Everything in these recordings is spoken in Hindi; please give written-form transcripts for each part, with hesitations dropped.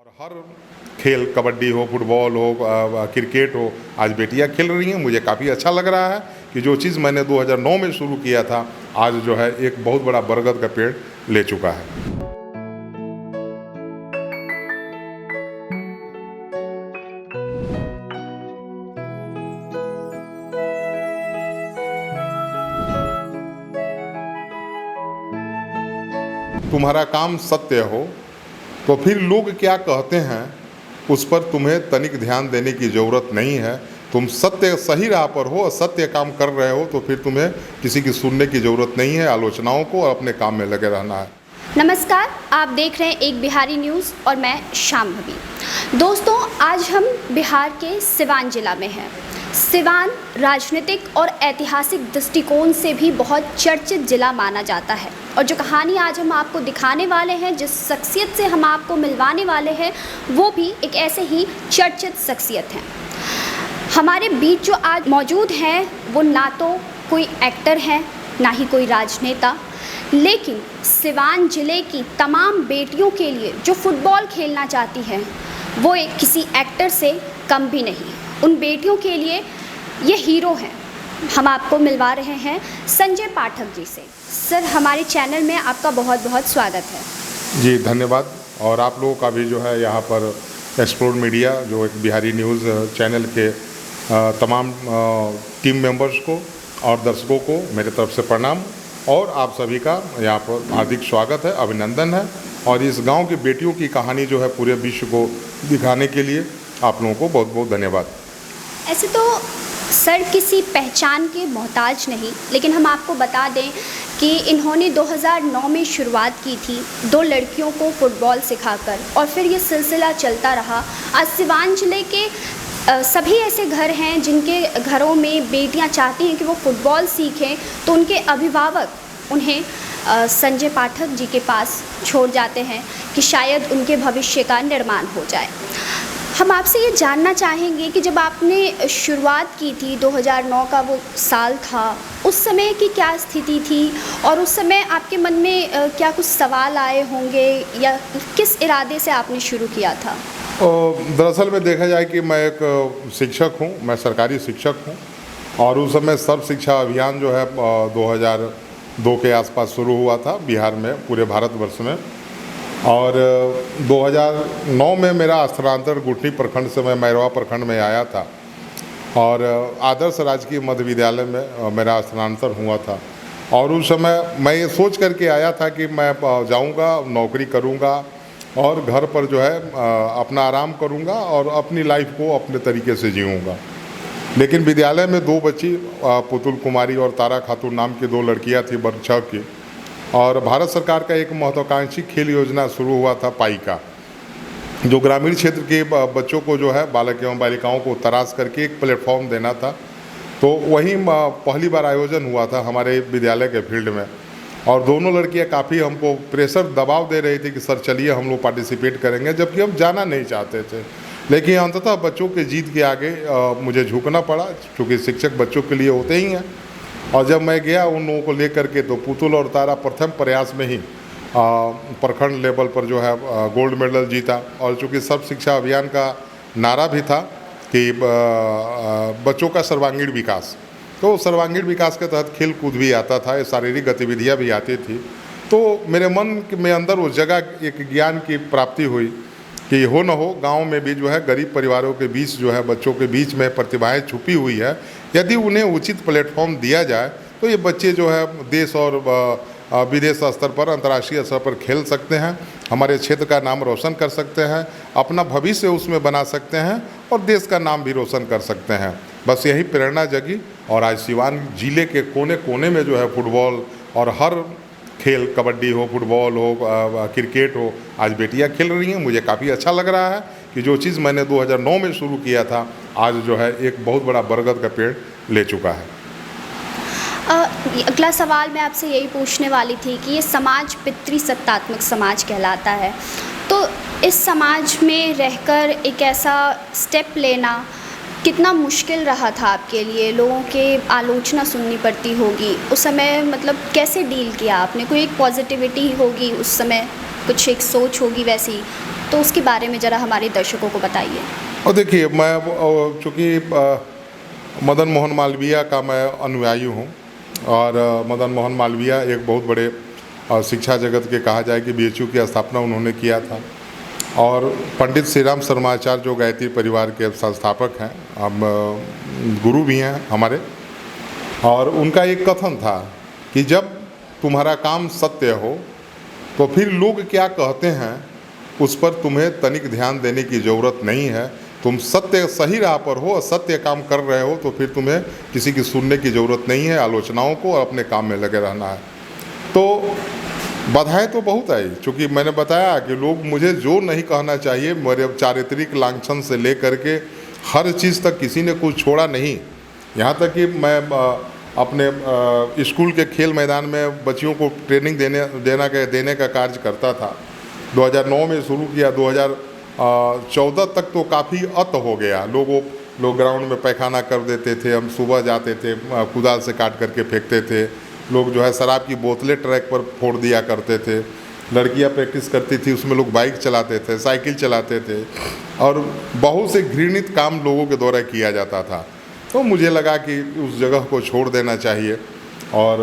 और हर खेल, कबड्डी हो, फुटबॉल हो, क्रिकेट हो, आज बेटियां खेल रही हैं। मुझे काफ़ी अच्छा लग रहा है कि जो चीज़ मैंने 2009 में शुरू किया था, आज जो है एक बहुत बड़ा बरगद का पेड़ ले चुका है। तुम्हारा काम सत्य हो तो फिर लोग क्या कहते हैं उस पर तुम्हें तनिक ध्यान देने की ज़रूरत नहीं है। तुम सत्य सही राह पर हो और सत्य काम कर रहे हो तो फिर तुम्हें किसी की सुनने की ज़रूरत नहीं है। आलोचनाओं को और अपने काम में लगे रहना है। नमस्कार, आप देख रहे हैं एक बिहारी न्यूज़ और मैं शाम्भवी। दोस्तों, आज हम बिहार के सिवान जिला में हैं। सिवान राजनीतिक और ऐतिहासिक दृष्टिकोण से भी बहुत चर्चित जिला माना जाता है और जो कहानी आज हम आपको दिखाने वाले हैं, जिस शख्सियत से हम आपको मिलवाने वाले हैं, वो भी एक ऐसे ही चर्चित शख्सियत हैं। हमारे बीच जो आज मौजूद हैं वो ना तो कोई एक्टर हैं, ना ही कोई राजनेता, लेकिन सिवान ज़िले की तमाम बेटियों के लिए जो फुटबॉल खेलना चाहती हैं वो एक किसी एक्टर से कम भी नहीं। उन बेटियों के लिए ये हीरो हैं। हम आपको मिलवा रहे हैं संजय पाठक जी से। सर, हमारे चैनल में आपका बहुत बहुत स्वागत है। जी धन्यवाद। और आप लोगों का भी जो है यहाँ पर एक्सप्लोर मीडिया, जो एक बिहारी न्यूज़ चैनल के तमाम टीम मेंबर्स को और दर्शकों को मेरे तरफ से प्रणाम और आप सभी का यहाँ पर हार्दिक स्वागत है, अभिनंदन है। और इस गांव की बेटियों की कहानी जो है पूरे विश्व को दिखाने के लिए आप लोगों को बहुत बहुत धन्यवाद। ऐसे तो सर किसी पहचान के मोहताज नहीं, लेकिन हम आपको बता दें कि इन्होंने 2009 में शुरुआत की थी 2 लड़कियों को फुटबॉल सिखाकर, और फिर ये सिलसिला चलता रहा। आज सिवान जिले के सभी ऐसे घर हैं जिनके घरों में बेटियां चाहती हैं कि वो फुटबॉल सीखें, तो उनके अभिभावक उन्हें संजय पाठक जी के पास छोड़ जाते हैं कि शायद उनके भविष्य का निर्माण हो जाए। हम आपसे ये जानना चाहेंगे कि जब आपने शुरुआत की थी, 2009 का वो साल था, उस समय की क्या स्थिति थी और उस समय आपके मन में क्या कुछ सवाल आए होंगे या किस इरादे से आपने शुरू किया था? दरअसल में देखा जाए कि मैं एक शिक्षक हूँ, मैं सरकारी शिक्षक हूँ और उस समय सर्व शिक्षा अभियान जो है 2002 के आसपास शुरू हुआ था बिहार में, पूरे भारतवर्ष में। और 2009 में मेरा स्थानांतरण गुठनी प्रखंड से मैं मैरवा प्रखंड में आया था और आदर्श राजकीय मध्य विद्यालय में मेरा स्थानांतरण हुआ था। और उस समय मैं ये सोच करके आया था कि मैं जाऊंगा, नौकरी करूंगा और घर पर जो है अपना आराम करूंगा और अपनी लाइफ को अपने तरीके से जीऊँगा। लेकिन विद्यालय में 2 बच्ची, पुतुल कुमारी और तारा खातून नाम की 2 लड़कियाँ थी, वर्ग 6 की। और भारत सरकार का एक महत्वाकांक्षी खेल योजना शुरू हुआ था पाई का, जो ग्रामीण क्षेत्र के बच्चों को जो है, बालक एवं बालिकाओं को तराश करके एक प्लेटफॉर्म देना था। तो वहीं पहली बार आयोजन हुआ था हमारे विद्यालय के फील्ड में और दोनों लड़कियां काफ़ी हमको प्रेशर, दबाव दे रही थी कि सर चलिए हम लोग पार्टिसिपेट करेंगे, जबकि हम जाना नहीं चाहते थे। लेकिन अंततः बच्चों के जीत के आगे मुझे झुकना पड़ा, क्योंकि शिक्षक बच्चों के लिए होते ही हैं। और जब मैं गया उन लोगों को लेकर के, तो पुतुल और तारा प्रथम प्रयास में ही प्रखंड लेवल पर जो है गोल्ड मेडल जीता। और चूँकि सर्व शिक्षा अभियान का नारा भी था कि बच्चों का सर्वांगीण विकास, तो सर्वांगीण विकास के तहत खेल कूद भी आता था, शारीरिक गतिविधियाँ भी आती थी। तो मेरे मन में अंदर उस जगह एक ज्ञान की प्राप्ति हुई कि हो न हो गांव में भी जो है गरीब परिवारों के बीच जो है, बच्चों के बीच में प्रतिभाएं छुपी हुई है। यदि उन्हें उचित प्लेटफॉर्म दिया जाए तो ये बच्चे जो है देश और विदेश स्तर पर, अंतर्राष्ट्रीय स्तर पर खेल सकते हैं, हमारे क्षेत्र का नाम रोशन कर सकते हैं, अपना भविष्य उसमें बना सकते हैं और देश का नाम भी रोशन कर सकते हैं। बस यही प्रेरणा जगी और आज सिवान जिले के कोने कोने में जो है फुटबॉल और हर खेल, कबड्डी हो, फुटबॉल हो, क्रिकेट हो, आज बेटियां खेल रही हैं। मुझे काफ़ी अच्छा लग रहा है कि जो चीज़ मैंने 2009 में शुरू किया था, आज जो है एक बहुत बड़ा बरगद का पेड़ ले चुका है। अगला सवाल मैं आपसे यही पूछने वाली थी कि ये समाज पितृसत्तात्मक समाज कहलाता है, तो इस समाज में रहकर एक ऐसा स्टेप लेना कितना मुश्किल रहा था आपके लिए? लोगों के आलोचना सुननी पड़ती होगी उस समय, मतलब कैसे डील किया आपने? कोई एक पॉजिटिविटी होगी उस समय, कुछ एक सोच होगी वैसी, तो उसके बारे में ज़रा हमारे दर्शकों को बताइए। और देखिए, मैं चूँकि मदन मोहन मालवीय का मैं अनुयायी हूँ और मदन मोहन मालवीय एक बहुत बड़े शिक्षा जगत के कहा जाए कि बीएचयू की स्थापना उन्होंने किया था। और पंडित श्री राम शर्माचार्य जो गायत्री परिवार के संस्थापक हैं, हम गुरु भी हैं हमारे, और उनका एक कथन था कि जब तुम्हारा काम सत्य हो तो फिर लोग क्या कहते हैं उस पर तुम्हें तनिक ध्यान देने की ज़रूरत नहीं है। तुम सत्य सही राह पर हो और सत्य काम कर रहे हो तो फिर तुम्हें किसी की सुनने की ज़रूरत नहीं है, आलोचनाओं को, और अपने काम में लगे रहना है। तो बाधाएं तो बहुत आई, चूँकि मैंने बताया कि लोग मुझे जो नहीं कहना चाहिए, मेरे चारित्रिक लांछन से लेकर के हर चीज़ तक किसी ने कुछ छोड़ा नहीं। यहाँ तक कि मैं अपने स्कूल के खेल मैदान में बच्चियों को ट्रेनिंग देने का कार्य करता था। 2009 में शुरू किया, 2014 तक तो काफ़ी अत हो गया। लोग ग्राउंड में पैखाना कर देते थे, हम सुबह जाते थे, कुदाल से काट करके फेंकते थे। लोग जो है शराब की बोतलें ट्रैक पर फोड़ दिया करते थे। लड़कियां प्रैक्टिस करती थी, उसमें लोग बाइक चलाते थे, साइकिल चलाते थे, और बहुत से घृणित काम लोगों के द्वारा किया जाता था। तो मुझे लगा कि उस जगह को छोड़ देना चाहिए और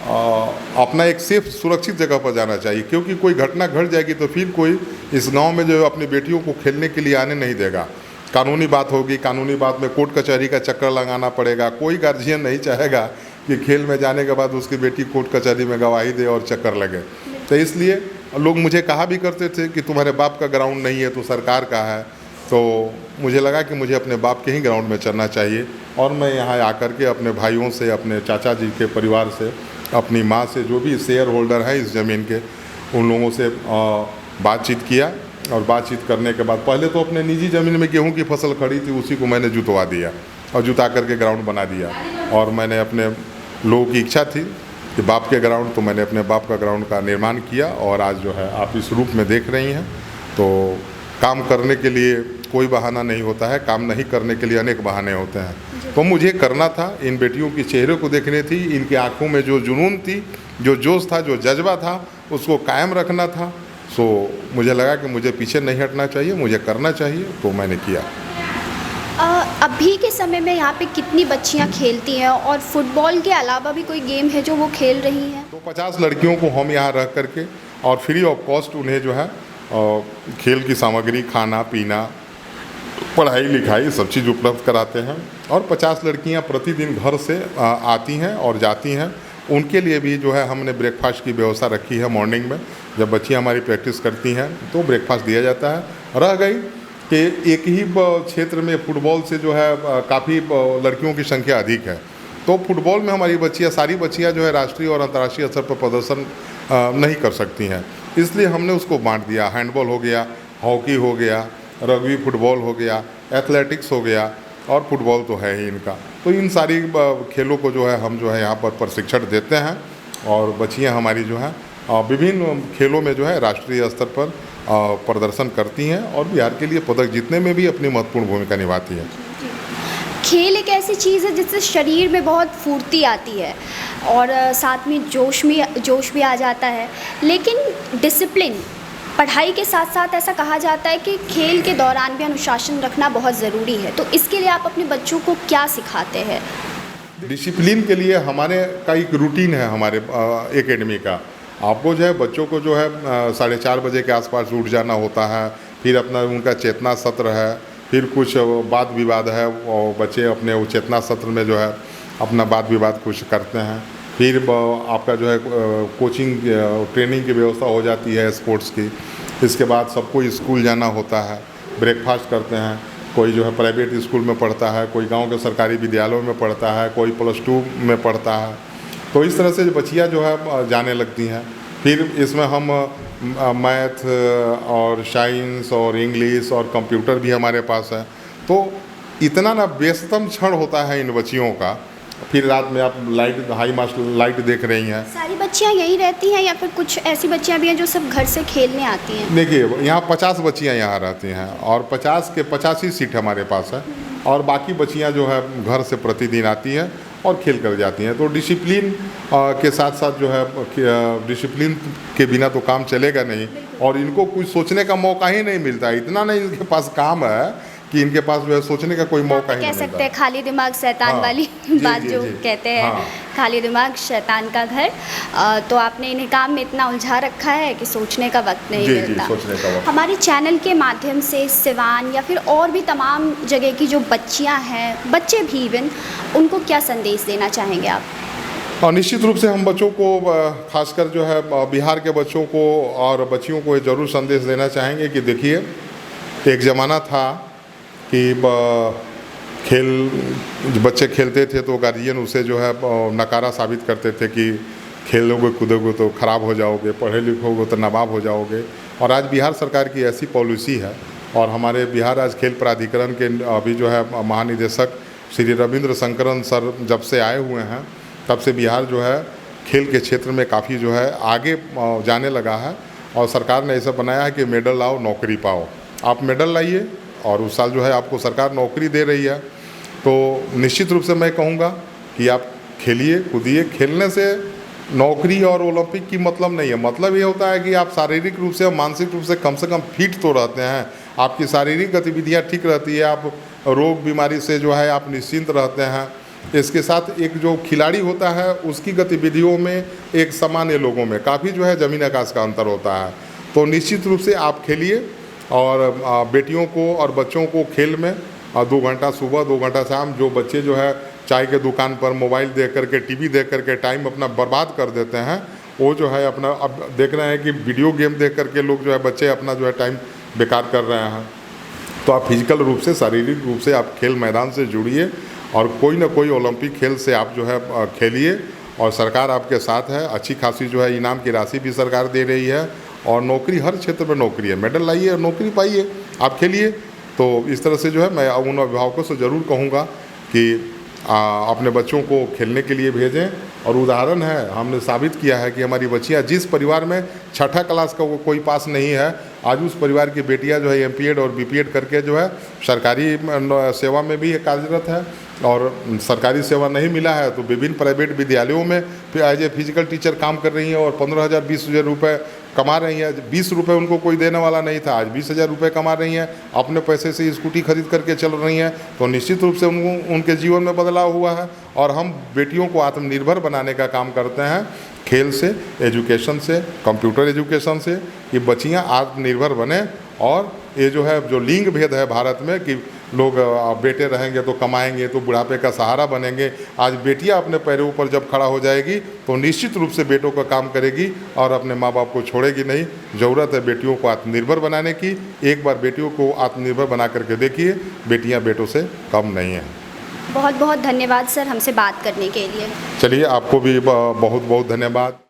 अपना एक सेफ सुरक्षित जगह पर जाना चाहिए, क्योंकि कोई घटना घट जाएगी तो फिर कोई इस गांव में जो अपनी बेटियों को खेलने के लिए आने नहीं देगा। कानूनी बात होगी, कानूनी बात में कोर्ट कचहरी का चक्कर लगाना पड़ेगा। कोई गार्जियन नहीं चाहेगा कि खेल में जाने के बाद उसकी बेटी कोर्ट कचहरी में गवाही दे और चक्कर लगे। तो इसलिए लोग मुझे कहा भी करते थे कि तुम्हारे बाप का ग्राउंड नहीं है तो सरकार का है। तो मुझे लगा कि मुझे अपने बाप के ही ग्राउंड में चलना चाहिए, और मैं यहाँ आकर के अपने भाइयों से, अपने चाचा जी के परिवार से, अपनी माँ से, जो भी शेयर होल्डर हैं इस ज़मीन के, उन लोगों से बातचीत किया। और बातचीत करने के बाद पहले तो अपने निजी ज़मीन में गेहूं की फसल खड़ी थी, उसी को मैंने जुतवा दिया और जुता करके ग्राउंड बना दिया। और मैंने अपने लोगों की इच्छा थी कि बाप के ग्राउंड, तो मैंने अपने बाप का ग्राउंड का निर्माण किया। और आज जो है आप इस रूप में देख रही हैं। तो काम करने के लिए कोई बहाना नहीं होता है, काम नहीं करने के लिए अनेक बहाने होते हैं। तो मुझे करना था, इन बेटियों के चेहरे को देखने थी, इनके आंखों में जो जुनून थी, जो जोश था, जो जज्बा था, उसको कायम रखना था। सो मुझे लगा कि मुझे पीछे नहीं हटना चाहिए, मुझे करना चाहिए, तो मैंने किया। अभी के समय में यहाँ पे कितनी बच्चियाँ खेलती हैं, और फुटबॉल के अलावा भी कोई गेम है जो वो खेल रही हैं? तो 50 लड़कियों को हम यहाँ रह करके और फ्री ऑफ कॉस्ट उन्हें जो है खेल की सामग्री, खाना पीना, पढ़ाई लिखाई सब चीज़ उपलब्ध कराते हैं। और 50 लड़कियाँ प्रतिदिन घर से आती हैं और जाती हैं। उनके लिए भी जो है हमने ब्रेकफास्ट की व्यवस्था रखी है। मॉर्निंग में जब बच्चियाँ हमारी प्रैक्टिस करती हैं तो ब्रेकफास्ट दिया जाता है। रह गई कि एक ही क्षेत्र में फुटबॉल से जो है काफ़ी लड़कियों की संख्या अधिक है, तो फुटबॉल में हमारी बच्चियाँ, सारी बच्चियाँ जो है राष्ट्रीय और अंतर्राष्ट्रीय स्तर पर प्रदर्शन नहीं कर सकती हैं, इसलिए हमने उसको बांट दिया। हैंडबॉल हो गया, हॉकी हो गया, रग्बी फुटबॉल हो गया, एथलेटिक्स हो गया, और फुटबॉल तो है ही इनका। तो इन सारी खेलों को जो है हम जो है यहाँ पर प्रशिक्षण देते हैं, और बच्चियाँ हमारी जो है विभिन्न खेलों में जो है राष्ट्रीय स्तर पर प्रदर्शन करती हैं, और बिहार के लिए पदक जीतने में भी अपनी महत्वपूर्ण भूमिका निभाती हैं। खेल एक ऐसी चीज़ है जिससे शरीर में बहुत फुर्ती आती है और साथ में जोश भी आ जाता है। लेकिन डिसिप्लिन, पढ़ाई के साथ साथ ऐसा कहा जाता है कि खेल के दौरान भी अनुशासन रखना बहुत ज़रूरी है। तो इसके लिए आप अपने बच्चों को क्या सिखाते हैं? डिसिप्लिन के लिए हमारे का एक रूटीन है हमारे एकेडमी का। आपको जो है बच्चों को जो है 4:30 बजे के आसपास उठ जाना होता है। फिर अपना उनका चेतना सत्र है, फिर कुछ वाद विवाद है, और बच्चे अपने वो चेतना सत्र में जो है अपना वाद विवाद कुछ करते हैं। फिर आपका जो है कोचिंग ट्रेनिंग की व्यवस्था हो जाती है स्पोर्ट्स की। इसके बाद सबको स्कूल जाना होता है, ब्रेकफास्ट करते हैं। कोई जो है प्राइवेट स्कूल में पढ़ता है, कोई गांव के सरकारी विद्यालयों में पढ़ता है, कोई +2 में पढ़ता है। तो इस तरह से बच्चियाँ जो है जाने लगती हैं। फिर इसमें हम मैथ और साइंस और इंग्लिश और कंप्यूटर भी हमारे पास है। तो इतना ना व्यस्तम क्षण होता है इन बच्चियों का। फिर रात में आप हाई मास्ट लाइट देख रही हैं। सारी बच्चियाँ यहीं रहती हैं या फिर कुछ ऐसी बच्चियाँ भी हैं जो सब घर से खेलने आती हैं? देखिए, यहाँ 50 बच्चियाँ यहाँ रहती हैं, और 50 के 85 सीट हमारे पास है, और बाकी बच्चियाँ जो है घर से प्रतिदिन आती हैं। और खेल कर जाती हैं। तो डिसिप्लिन के साथ साथ जो है डिसिप्लिन के बिना तो काम चलेगा नहीं, और इनको कुछ सोचने का मौका ही नहीं मिलता। इतना नहीं इनके पास काम है कि इनके पास जो है सोचने का कोई मौका ही नहीं कह मिलता। सकते हैं खाली दिमाग शैतान हाँ, वाली जी, बात जी, जो जी। कहते हैं, हाँ। खाली दिमाग शैतान का घर। तो आपने इन्हें काम में इतना उलझा रखा है कि सोचने का वक्त नहीं जी, मिलता। जी, सोचने का वक्त। हमारे चैनल के माध्यम से सिवान या फिर और भी तमाम जगह की जो बच्चियां हैं, बच्चे भी इवन, उनको क्या संदेश देना चाहेंगे आप? और निश्चित रूप से हम बच्चों को, खासकर जो है बिहार के बच्चों को और बच्चियों को ये ज़रूर संदेश देना चाहेंगे कि देखिए, एक ज़माना था कि बच्चे खेलते थे तो गार्जियन उसे जो है नकारा साबित करते थे कि खेलोगे कूदोगे तो ख़राब हो जाओगे, पढ़े लिखोगे तो नवाब हो जाओगे। और आज बिहार सरकार की ऐसी पॉलिसी है, और हमारे बिहार राज्य खेल प्राधिकरण के अभी जो है महानिदेशक श्री रविंद्र शंकरन सर जब से आए हुए हैं, तब से बिहार जो है खेल के क्षेत्र में काफ़ी जो है आगे जाने लगा है। और सरकार ने ऐसा बनाया है कि मेडल लाओ नौकरी पाओ। आप मेडल लाइए, और उस साल जो है आपको सरकार नौकरी दे रही है। तो निश्चित रूप से मैं कहूँगा कि आप खेलिए कूदिए। खेलने से नौकरी और ओलंपिक की मतलब नहीं है। मतलब ये होता है कि आप शारीरिक रूप से और मानसिक रूप से कम फिट तो रहते हैं, आपकी शारीरिक गतिविधियाँ ठीक रहती है, आप रोग बीमारी से जो है आप निश्चिंत रहते हैं। इसके साथ एक जो खिलाड़ी होता है उसकी गतिविधियों में एक सामान्य लोगों में काफ़ी जो है ज़मीन आकाश का अंतर होता है। तो निश्चित रूप से आप खेलिए, और बेटियों को और बच्चों को खेल में 2 घंटा सुबह 2 घंटा शाम, जो बच्चे जो है चाय के दुकान पर मोबाइल देख करके, टीवी देख करके टाइम अपना बर्बाद कर देते हैं, वो जो है अपना, अब देख रहे हैं कि वीडियो गेम देख करके लोग जो है बच्चे अपना जो है टाइम बेकार कर रहे हैं। तो आप फिजिकल रूप से, शारीरिक रूप से आप खेल मैदान से जुड़िए, और कोई ना कोई ओलंपिक खेल से आप जो है खेलिए, और सरकार आपके साथ है। अच्छी खासी जो है इनाम की राशि भी सरकार दे रही है, और नौकरी हर क्षेत्र में नौकरी है। मेडल लाइए और नौकरी पाइए, आप खेलिए। तो इस तरह से जो है मैं उन अभिभावकों से ज़रूर कहूँगा कि अपने बच्चों को खेलने के लिए भेजें। और उदाहरण है, हमने साबित किया है कि हमारी बच्चियाँ, जिस परिवार में 6ठा क्लास का कोई पास नहीं है, आज उस परिवार की बेटियाँ जो है एमपीएड और बीपीएड करके जो है सरकारी सेवा में भी कार्यरत है। और सरकारी सेवा नहीं मिला है तो विभिन्न प्राइवेट विद्यालयों में एज ए फिजिकल टीचर काम कर रही हैं, और 15,000 20,000 रुपये कमा रही हैं। 20 रुपये उनको कोई देने वाला नहीं था, आज 20,000 रुपये कमा रही हैं, अपने पैसे से स्कूटी खरीद करके चल रही हैं। तो निश्चित रूप से उनके जीवन में बदलाव हुआ है। और हम बेटियों को आत्मनिर्भर बनाने का काम करते हैं, खेल से, एजुकेशन से, कंप्यूटर एजुकेशन से, कि बच्चियाँ आत्मनिर्भर बने। और ये जो है, जो लिंग भेद है भारत में कि लोग बेटे रहेंगे तो कमाएंगे तो बुढ़ापे का सहारा बनेंगे, आज बेटियां अपने पैरों पर जब खड़ा हो जाएगी तो निश्चित रूप से बेटों का काम करेगी और अपने माँ बाप को छोड़ेगी नहीं। ज़रूरत है बेटियों को आत्मनिर्भर बनाने की। एक बार बेटियों को आत्मनिर्भर बना करके देखिए, बेटियां बेटों से कम नहीं हैं। बहुत बहुत धन्यवाद सर, हमसे बात करने के लिए। चलिए, आपको भी बहुत बहुत धन्यवाद।